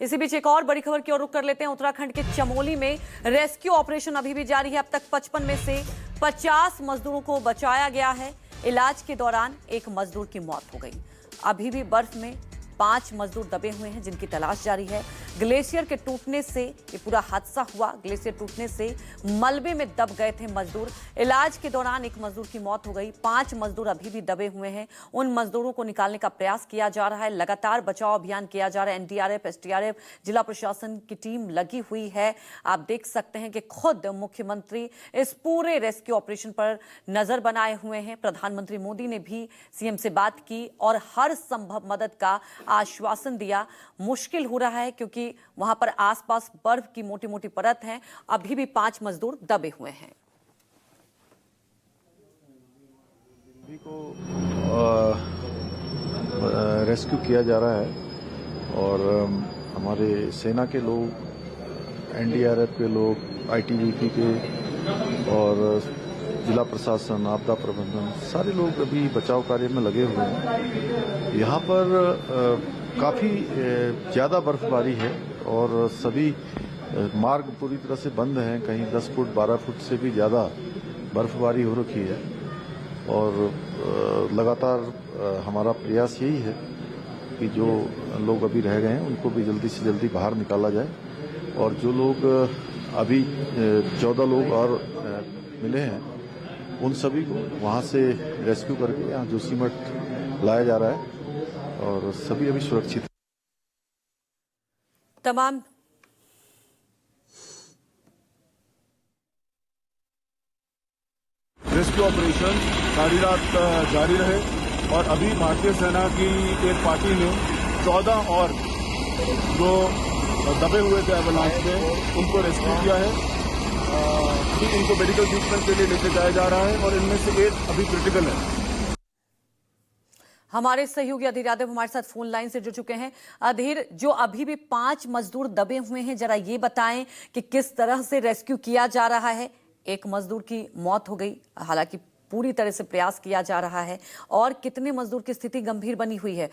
इसी बीच एक और बड़ी खबर की ओर रुख कर लेते हैं। उत्तराखंड के चमोली में रेस्क्यू ऑपरेशन अभी भी जारी है। अब तक 55 में से 50 मजदूरों को बचाया गया है। इलाज के दौरान एक मजदूर की मौत हो गई। अभी भी बर्फ में 5 मजदूर दबे हुए हैं जिनकी तलाश जारी है। ग्लेशियर के टूटने से ये पूरा हादसा हुआ। ग्लेशियर टूटने से मलबे में दब गए थे मजदूर। इलाज के दौरान एक मजदूर की मौत हो गई। 5 मजदूर अभी भी दबे हुए हैं। उन मजदूरों को निकालने का प्रयास किया जा रहा है। लगातार बचाव अभियान किया जा रहा है। एनडीआरएफ, एसडीआरएफ, जिला प्रशासन की टीम लगी हुई है। आप देख सकते हैं कि खुद मुख्यमंत्री इस पूरे रेस्क्यू ऑपरेशन पर नजर बनाए हुए हैं। प्रधानमंत्री मोदी ने भी सीएम से बात की और हर संभव मदद का आश्वासन दिया। मुश्किल हो रहा है क्योंकि वहां पर आसपास बर्फ की मोटी मोटी परत है। अभी भी 5 मजदूर दबे हुए हैं। को रेस्क्यू किया जा रहा है और हमारे सेना के लोग, एनडीआरएफ के लोग, आईटीबीपी के और जिला प्रशासन, आपदा प्रबंधन, सारे लोग अभी बचाव कार्य में लगे हुए हैं। यहाँ पर काफी ज्यादा बर्फबारी है और सभी मार्ग पूरी तरह से बंद हैं। कहीं 10 फुट 12 फुट से भी ज्यादा बर्फबारी हो रखी है और लगातार हमारा प्रयास यही है कि जो लोग अभी रह गए हैं उनको भी जल्दी से जल्दी बाहर निकाला जाए और जो लोग अभी 14 लोग और मिले हैं उन सभी को वहां से रेस्क्यू करके यहाँ जोशीमठ लाया जा रहा है और सभी अभी सुरक्षित। तमाम रेस्क्यू ऑपरेशन सारी रात जारी रहे और अभी भारतीय सेना की एक पार्टी ने 14 और जो दबे हुए थे एवलांच में उनको रेस्क्यू किया है। अभी इनको मेडिकल ट्रीटमेंट के लिए लेके जाया जा रहा है और इनमें से एक अभी क्रिटिकल है। हमारे सहयोगी अधीर यादव हमारे साथ फोन लाइन से जुड़ चुके हैं। अधीर, जो अभी भी 5 मजदूर दबे हुए हैं, जरा ये बताएं कि किस तरह से रेस्क्यू किया जा रहा है। एक मजदूर की मौत हो गई, हालांकि पूरी तरह से प्रयास किया जा रहा है, और कितने मजदूर की स्थिति गंभीर बनी हुई है?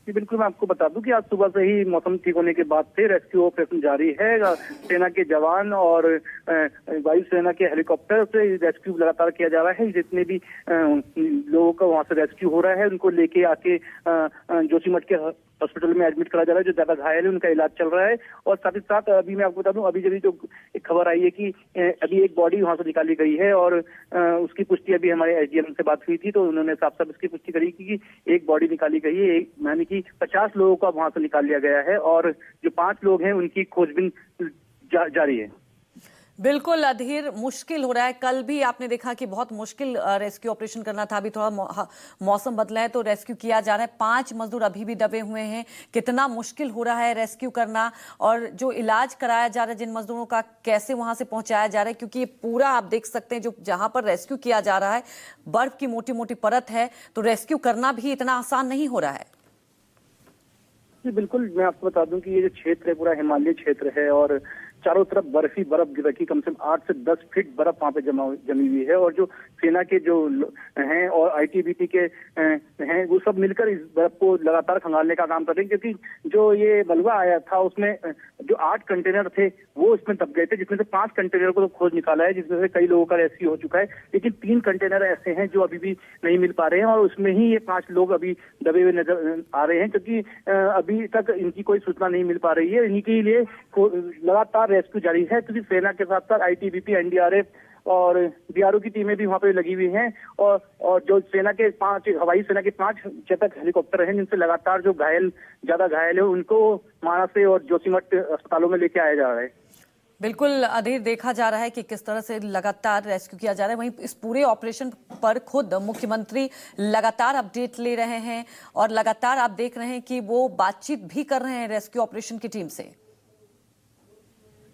जी बिल्कुल, मैं आपको बता दूं कि आज सुबह से ही मौसम ठीक होने के बाद से रेस्क्यू ऑपरेशन जारी है। सेना के जवान और वायुसेना के हेलीकॉप्टर से रेस्क्यू लगातार किया जा रहा है। जितने भी लोगों का वहां से रेस्क्यू हो रहा है उनको लेके आके जोशीमठ के हॉस्पिटल में एडमिट करा जा रहा है। जो ज्यादा घायल है उनका इलाज चल रहा है और साथ ही साथ अभी मैं आपको बता दूं, अभी जो एक खबर आई है कि अभी एक बॉडी वहां से निकाली गई है और उसकी पुष्टि अभी हमारे एसडीएम से बात हुई थी तो उन्होंने साफ साफ इसकी पुष्टि करी कि एक बॉडी निकाली गई है। यानी कि 50 लोगों का वहां से निकाल लिया गया है और जो 5 लोग हैं उनकी खोजबीन जारी है। बिल्कुल अधीर, मुश्किल हो रहा है। कल भी आपने देखा कि बहुत मुश्किल रेस्क्यू ऑपरेशन करना था। अभी थोड़ा मौसम बदला है तो रेस्क्यू किया जा रहा है। 5 मजदूर अभी भी दबे हुए हैं। कितना मुश्किल हो रहा है रेस्क्यू करना, और जो इलाज कराया जा रहा है जिन मजदूरों का, कैसे वहां से पहुंचाया जा रहा है, क्योंकि ये पूरा आप देख सकते हैं जो जहां पर रेस्क्यू किया जा रहा है बर्फ की मोटी मोटी परत है, तो रेस्क्यू करना भी इतना आसान नहीं हो रहा है। जी बिल्कुल, मैं आपको बता दूं कि ये जो क्षेत्र है पूरा हिमालय क्षेत्र है और चारों तरफ बर्फ ही बर्फ गिर रखी। कम से कम 8 से 10 फीट बर्फ वहां पे जमी हुई है और जो सेना के जो हैं और आईटीबीपी के हैं वो सब मिलकर इस बर्फ को लगातार खंगालने का काम कर रहे हैं। क्योंकि जो ये मलबा आया था उसमें जो 8 कंटेनर थे वो इसमें दब गए थे, जिसमें से 5 कंटेनर को तो खोज निकाला है, जिसमें से कई लोगों का रेस्क्यू हो चुका है। लेकिन 3 कंटेनर ऐसे हैं जो अभी भी नहीं मिल पा रहे हैं और उसमें ही ये 5 लोग अभी दबे हुए नजर आ रहे हैं, क्योंकि अभी तक इनकी कोई सूचना नहीं मिल पा रही है। इन्हीं के लिए लगातार रेस्क्यू जारी है, क्योंकि सेना के साथ साथ आईटीबीपी, एनडीआरएफ और बीआरओ की टीमें भी वहां पे लगी हुई हैं और जो सेना के 5 हवाई सेना के 5 चेतक हेलीकॉप्टर हैं जिनसे लगातार जो ज्यादा घायल है उनको माना से और जोशीमठ अस्पतालों में लेके आया जा रहा है। बिल्कुल अधीर, देखा जा रहा है कि किस तरह से लगातार रेस्क्यू किया जा रहा है। वहीं इस पूरे ऑपरेशन पर खुद मुख्यमंत्री लगातार अपडेट ले रहे हैं और लगातार आप देख रहे हैं कि वो बातचीत भी कर रहे हैं रेस्क्यू ऑपरेशन की टीम से।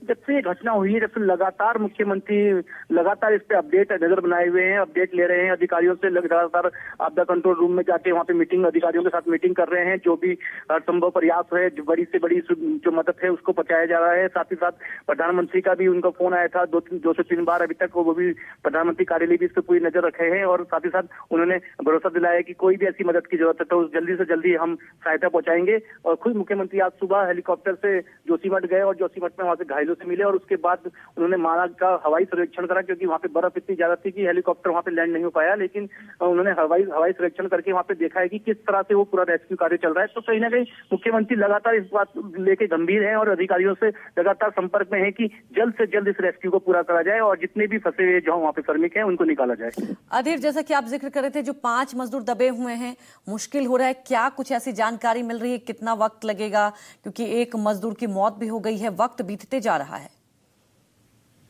जब से ये घटना हुई है, जब से लगातार मुख्यमंत्री लगातार इस पे अपडेट नजर बनाए हुए हैं, अपडेट ले रहे हैं अधिकारियों से, लगातार आपदा कंट्रोल रूम में जाके वहाँ पे मीटिंग, अधिकारियों के साथ मीटिंग कर रहे हैं। जो भी संभव प्रयास है, जो बड़ी से बड़ी जो मदद है उसको पहुंचाया जा रहा है। साथ ही साथ प्रधानमंत्री का भी उनका फोन आया था 2 से 3 बार अभी तक, वो भी प्रधानमंत्री कार्यालय भी इस पर पूरी नजर रखे हैं और साथ ही साथ उन्होंने भरोसा दिलाया कि कोई भी ऐसी मदद की जरूरत है तो जल्दी से जल्दी हम सहायता पहुंचाएंगे। और खुद मुख्यमंत्री आज सुबह हेलीकॉप्टर से जोशीमठ गए और जोशीमठ में वहां से घायलों से मिले और उसके बाद उन्होंने माना का हवाई सर्वेक्षण करा, क्योंकि वहां पे बर्फ इतनी ज्यादा थी कि हेलीकॉप्टर वहां पे लैंड नहीं हो पाया। लेकिन उन्होंने हवाई सर्वेक्षण करके वहां पे देखा है कि किस तरह से वो पूरा रेस्क्यू कार्य चल रहा है। तो कहीं ना कहीं मुख्यमंत्री लगातार इस बात लेके गंभीर है और अधिकारियों से लगातार संपर्क में है कि जल्द से जल्द इस रेस्क्यू को पूरा करा जाए और जितने भी फंसे हुए जो वहां पे श्रमिक हैं उनको निकाला जाए। अधीर, जैसा कि आप जिक्र कर रहे थे, जो 5 मजदूर दबे हुए हैं, मुश्किल हो रहा है, क्या कुछ ऐसी जानकारी मिल रही है, कितना वक्त लगेगा? क्योंकि एक मजदूर की मौत भी हो गई है, वक्त बीतते जा रहा है।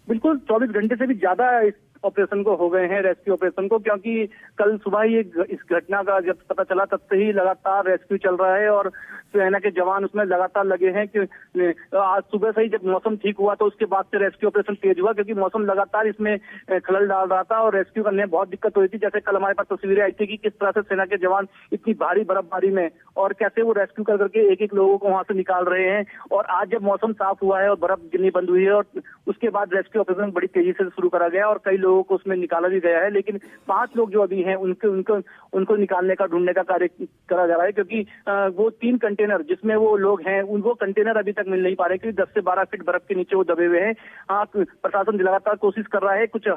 बिल्कुल 24 घंटे से भी ज्यादा इस ऑपरेशन को हो गए हैं, रेस्क्यू ऑपरेशन को, क्योंकि कल सुबह ही इस घटना का जब पता चला तब से ही लगातार रेस्क्यू चल रहा है और सेना के जवान उसमें लगातार लगे हैं। कि आज सुबह से ही जब मौसम ठीक हुआ तो उसके बाद से रेस्क्यू ऑपरेशन तेज हुआ, क्योंकि मौसम लगातार इसमें खलल डाल रहा था और रेस्क्यू करने में बहुत दिक्कत हो रही थी। जैसे कल हमारे पास तस्वीरें आई थी कि किस तरह से सेना के जवान इतनी भारी बर्फबारी में और कैसे वो रेस्क्यू कर करके एक एक लोगों को वहां से निकाल रहे हैं। और आज जब मौसम साफ हुआ है और बर्फ गिरनी बंद हुई है और उसके बाद रेस्क्यू ऑपरेशन बड़ी तेजी से शुरू करा गया और कई लोगों को उसमें निकाला भी गया है। लेकिन 5 लोग जो अभी हैं उनको निकालने का, ढूंढने का कार्य करा जा रहा है, क्योंकि वो 3 कंटेनर जिसमें वो लोग हैं वो कंटेनर अभी तक मिल नहीं पा रहे, क्योंकि 10 से 12 फीट बर्फ के नीचे वो दबे हुए हैं। प्रशासन लगातार कोशिश कर रहा है कुछ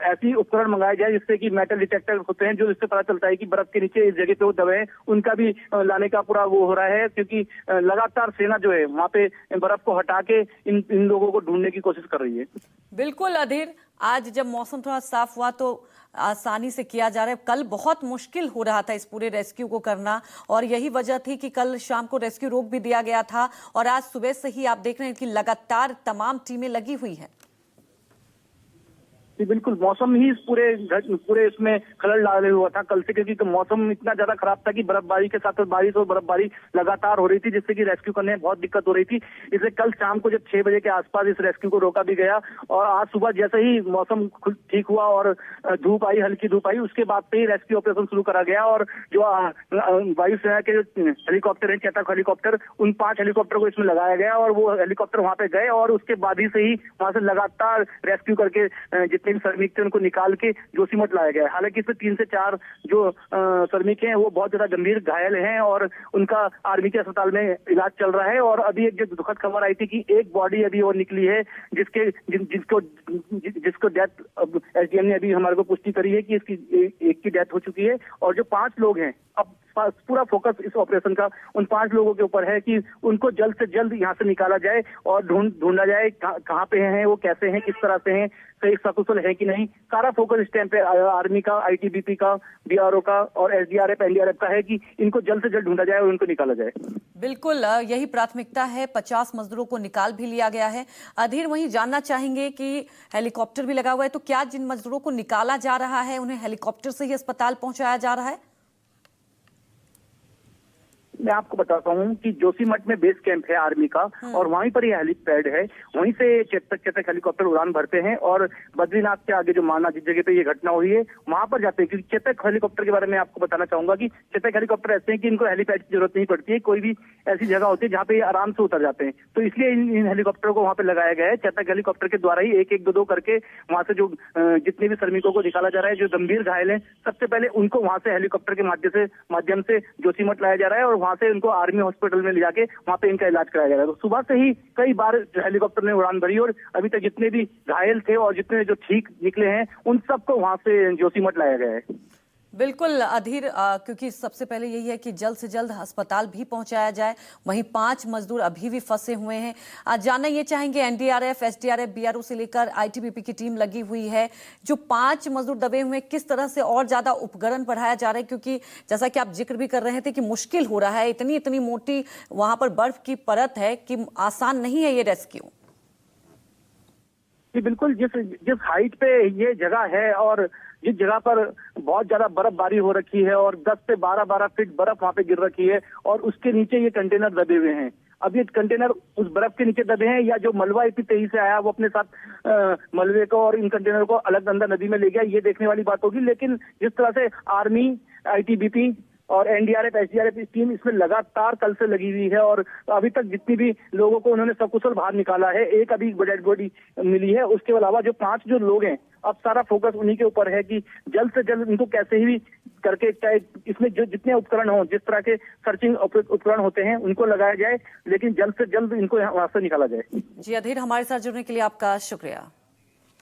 ऐसी उपकरण मंगाए जाए जिससे कि मेटल डिटेक्टर होते हैं जो इससे पता चलता है कि बर्फ के नीचे इस जगह पे वो दबे हैं, उनका भी लाने का पूरा वो हो रहा है, क्योंकि लगातार सेना जो है वहां पे बर्फ को हटा के इन लोगों को ढूंढने की कोशिश कर रही है। बिल्कुल अधीर, आज जब मौसम थोड़ा साफ हुआ तो आसानी से किया जा रहा है। कल बहुत मुश्किल हो रहा था इस पूरे रेस्क्यू को करना और यही वजह थी कि कल शाम को रेस्क्यू रोक भी दिया गया था और आज सुबह से ही आप देख रहे हैं कि लगातार तमाम टीमें लगी हुई हैं। जी बिल्कुल, मौसम ही पूरे इसमें खलल डाले हुआ था कल से, क्योंकि मौसम इतना ज्यादा खराब था कि बर्फबारी के साथ बारिश और बर्फबारी लगातार हो रही थी, जिससे कि रेस्क्यू करने में बहुत दिक्कत हो रही थी। इसलिए कल शाम को जब 6 बजे के आसपास इस रेस्क्यू को रोका भी गया और आज सुबह जैसे ही मौसम ठीक हुआ और धूप आई, हल्की धूप आई, उसके बाद से ही रेस्क्यू ऑपरेशन शुरू करा गया। और जो वायुसेना के हेलीकॉप्टर है, चेतक हेलीकॉप्टर, उन 5 हेलीकॉप्टर को इसमें लगाया गया और वो हेलीकॉप्टर वहां पे गए और उसके बाद ही से ही वहां से लगातार रेस्क्यू करके जितने भी श्रमिक थे उनको निकाल के जोशीमठ लाया गया। हालांकि इसमें 3 से 4 जो श्रमिक हैं वो बहुत ज्यादा गंभीर घायल हैं और उनका आर्मी के अस्पताल में इलाज चल रहा है। और अभी एक जो दुखद खबर आई थी कि एक बॉडी अभी और निकली है जिसको डेथ एसडीएम ने अभी हमारे को पुष्टि करी है कि इसकी एक की डेथ हो चुकी है। और जो 5 लोग हैं, अब पूरा फोकस इस ऑपरेशन का उन 5 लोगों के ऊपर है कि उनको जल्द से जल्द यहाँ से निकाला जाए और ढूंढा जाए कहाँ पे हैं वो, कैसे हैं, किस तरह से हैं, सही सकुशल है कि नहीं। सारा फोकस इस टाइम पे आर्मी का, आईटीबीपी का, बीआरओ का और एसडीआरएफ, एनडीआरएफ का है कि इनको जल्द से जल्द ढूंढा जाए और उनको निकाला जाए। बिल्कुल, यही प्राथमिकता है। 50 मजदूरों को निकाल भी लिया गया है। अधीर, वहीं जानना चाहेंगे कि हेलीकॉप्टर भी लगा हुआ है, तो क्या जिन मजदूरों को निकाला जा रहा है उन्हें हेलीकॉप्टर से ही अस्पताल पहुंचाया जा रहा है? मैं आपको बताता हूँ कि जोशीमठ में बेस कैंप है आर्मी का और वहीं पर ये हेलीपैड है, वहीं से चेतक हेलीकॉप्टर उड़ान भरते हैं और बद्रीनाथ के आगे जो माना जिस जगह पे ये घटना हुई है वहां पर जाते हैं। क्योंकि चेतक हेलीकॉप्टर के बारे में आपको बताना चाहूंगा कि चेतक हेलीकॉप्टर ऐसे हैं कि इनको हेलीपैड की जरूरत नहीं पड़ती है, कोई भी ऐसी जगह होती है जहाँ पे आराम से उतर जाते हैं, तो इसलिए इन हेलीकॉप्टर को वहां पे लगाया गया है। चेतक हेलीकॉप्टर के द्वारा ही एक एक दो करके वहां से जो जितने भी श्रमिकों को निकाला जा रहा है, जो गंभीर घायल है, सबसे पहले उनको वहां से हेलीकॉप्टर के माध्यम से जोशीमठ लाया जा रहा है और वहां से उनको आर्मी हॉस्पिटल में ले जाके वहां पे इनका इलाज कराया जा रहा है। तो सुबह से ही कई बार हेलीकॉप्टर ने उड़ान भरी और अभी तक जितने भी घायल थे और जितने जो ठीक निकले हैं उन सबको वहां से जोशीमठ लाया गया है। बिल्कुल अधीर, क्योंकि सबसे पहले यही है कि जल्द से जल्द अस्पताल भी पहुंचाया जाए। वहीं 5 मजदूर अभी भी फंसे हुए हैं। जानना ये चाहेंगे, एनडीआरएफ, एसडीआरएफ, बीआरओ से लेकर आईटीबीपी की टीम लगी हुई है। जो 5 मजदूर दबे हुए हैं, किस तरह से और ज्यादा उपकरण बढ़ाया जा रहा है? क्योंकि जैसा कि आप जिक्र भी कर रहे थे कि मुश्किल हो रहा है, इतनी मोटी वहां पर बर्फ की परत है कि आसान नहीं है ये रेस्क्यू। बिल्कुल, जिस हाइट पे ये जगह है और जिस जगह पर बहुत ज्यादा बर्फबारी हो रखी है और 10 से 12 फीट बर्फ वहां पे गिर रखी है और उसके नीचे ये कंटेनर दबे हुए हैं। अब ये कंटेनर उस बर्फ के नीचे दबे हैं या जो मलबा इतनी तेजी से आया वो अपने साथ मलबे को और इन कंटेनर को अलकनंदा नदी में ले गया, ये देखने वाली बात होगी। लेकिन जिस तरह से आर्मी, आईटीबीपी और एनडीआरएफ, एसडीआरएफ की टीम इसमें लगातार कल से लगी हुई है और अभी तक जितनी भी लोगों को उन्होंने सकुशल बाहर निकाला है, एक अभी डेड बॉडी मिली है, उसके अलावा जो 5 जो लोग हैं, अब सारा फोकस उन्हीं के ऊपर है कि जल्द से जल्द इनको कैसे ही करके, चाहे इसमें जो जितने उपकरण हों, जिस तरह के सर्चिंग उपकरण होते हैं उनको लगाया जाए, लेकिन जल्द से जल्द इनको वहां से निकाला जाए। जी अधीर, हमारे साथ जुड़ने के लिए आपका शुक्रिया।